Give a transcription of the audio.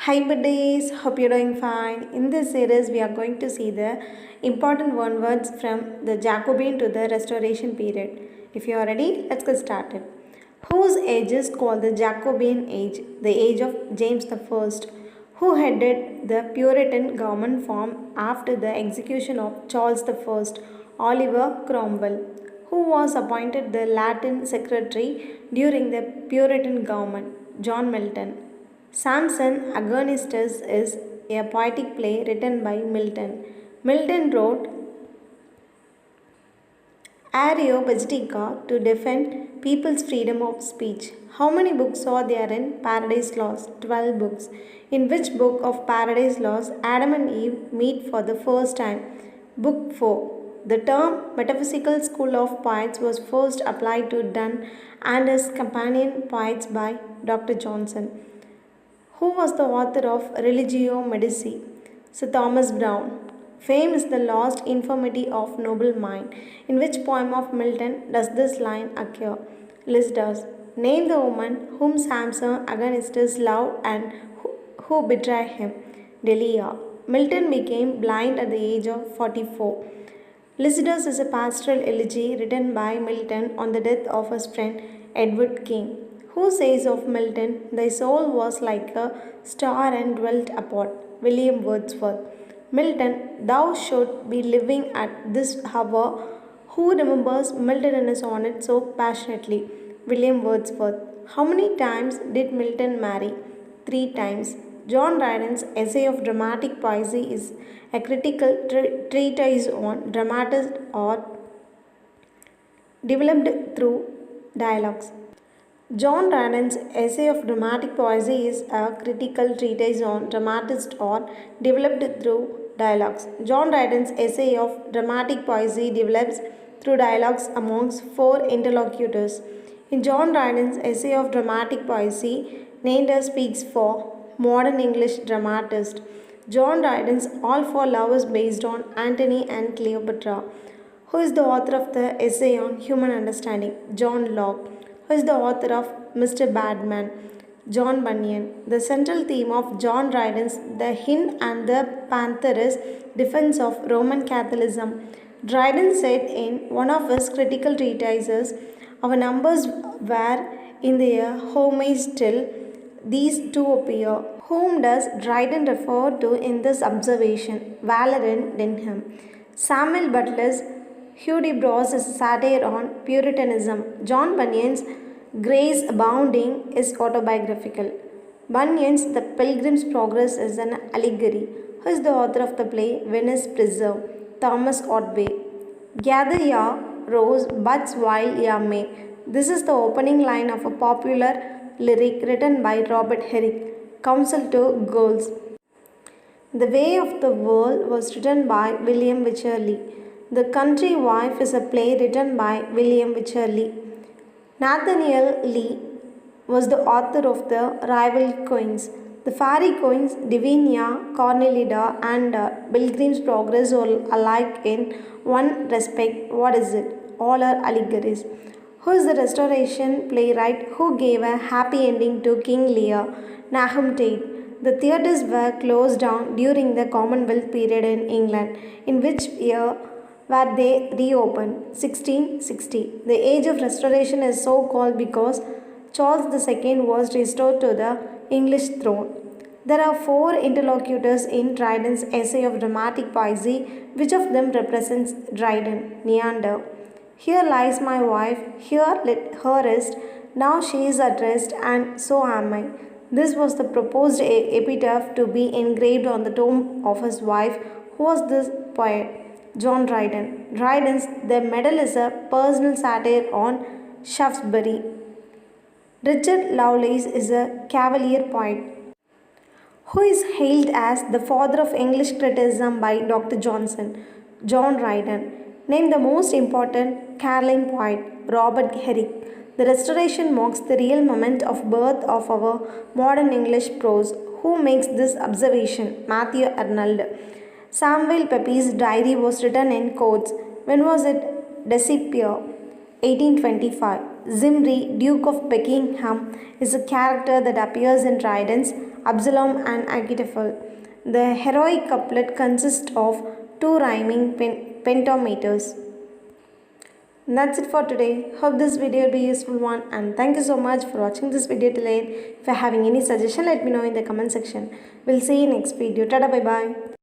Hi buddies, hope you're doing fine. In this series, we are going to see the important one words from the Jacobean to the Restoration period. If you are ready, let's get started. Whose age is called the Jacobean age, the age of James I, who headed the Puritan government formed after the execution of Charles I, Oliver Cromwell, who was appointed the Latin secretary during the Puritan government, John Milton. Samson Agonistes is a poetic play written by Milton. Milton wrote Areopagitica to defend people's freedom of speech. How many books are there in Paradise Lost? 12 books. In which book of Paradise Lost Adam and Eve meet for the first time? Book 4. The term metaphysical school of poets was first applied to Donne and his companion poets by Dr. Johnson. Who was the author of Religio Medici? Sir Thomas Browne. Fame is the lost infirmity of noble mind. In which poem of Milton does this line occur? Lycidas. Name the woman whom Samson Agonistes loved and who betrayed him. Delia. Milton became blind at the age of 44. Lycidas is a pastoral elegy written by Milton on the death of his friend Edward King. Who says of Milton, thy soul was like a star and dwelt apart? William Wordsworth. Milton, thou shouldst be living at this hour. Who remembers Milton in his sonnet so passionately? William Wordsworth. How many times did Milton marry? 3 times. John Dryden's essay of dramatic poesy is a critical treatise on dramatist art developed through dialogues. John Dryden's essay of dramatic poesy is a critical treatise on dramatist art developed through dialogues. John Dryden's essay of dramatic poesy develops through dialogues amongst 4 interlocutors. In John Dryden's essay of dramatic poesy, Nander speaks for modern English dramatist. John Dryden's All for Love is based on Antony and Cleopatra. Who is the author of the essay on human understanding? John Locke. Who is the author of Mr. Badman? John Bunyan. The central theme of John Dryden's The Hind and the Panther is defense of Roman Catholicism. Dryden said in one of his critical treatises, our numbers were in their homage till these two appear. Whom does Dryden refer to in this observation? Valerian Denham. Samuel Butler's Hudibras is a satire on Puritanism. John Bunyan's Grace Abounding is autobiographical. Bunyan's The Pilgrim's Progress is an allegory. Who is the author of the play Venice Preserve? Thomas Otway. Gather ya rose buds while ya may. This is the opening line of a popular lyric written by Robert Herrick. Counsel to Girls. The Way of the World was written by William Wycherley. The Country Wife is a play written by William Wycherley. Nathaniel Lee was the author of the Rival Queens. The Fairy Queens, Divinia, Cornelida, and Pilgrim's Progress are alike in one respect. What is it? All are allegories. Who is the Restoration playwright who gave a happy ending to King Lear? Nahum Tate. The theatres were closed down during the Commonwealth period in England. In which year were they reopened? 1660. The Age of Restoration is so called because Charles II was restored to the English throne. There are 4 interlocutors in Dryden's essay of dramatic poesy. Which of them represents Dryden? Neander. Here lies my wife, here let her rest, now she is at rest, and so am I. This was the proposed epitaph to be engraved on the tomb of his wife. Who was this poet? John Dryden. Dryden's The Medal is a personal satire on Shaftesbury. Richard Lovelace is a Cavalier poet. Who is hailed as the father of English criticism by Dr. Johnson? John Dryden. Name the most important Caroline poet. Robert Herrick. The Restoration marks the real moment of birth of our modern English prose. Who makes this observation? Matthew Arnold. Samuel Pepys' diary was written in quotes. When was it? Disappear. 1825. Zimri, Duke of Buckingham, is a character that appears in Dryden's Absalom and Achitophel. The heroic couplet consists of two rhyming pentameters. That's it for today. Hope this video will be useful one, and thank you so much for watching this video till end. If you're having any suggestion, let me know in the comment section. We'll see you next video. Tada, bye bye.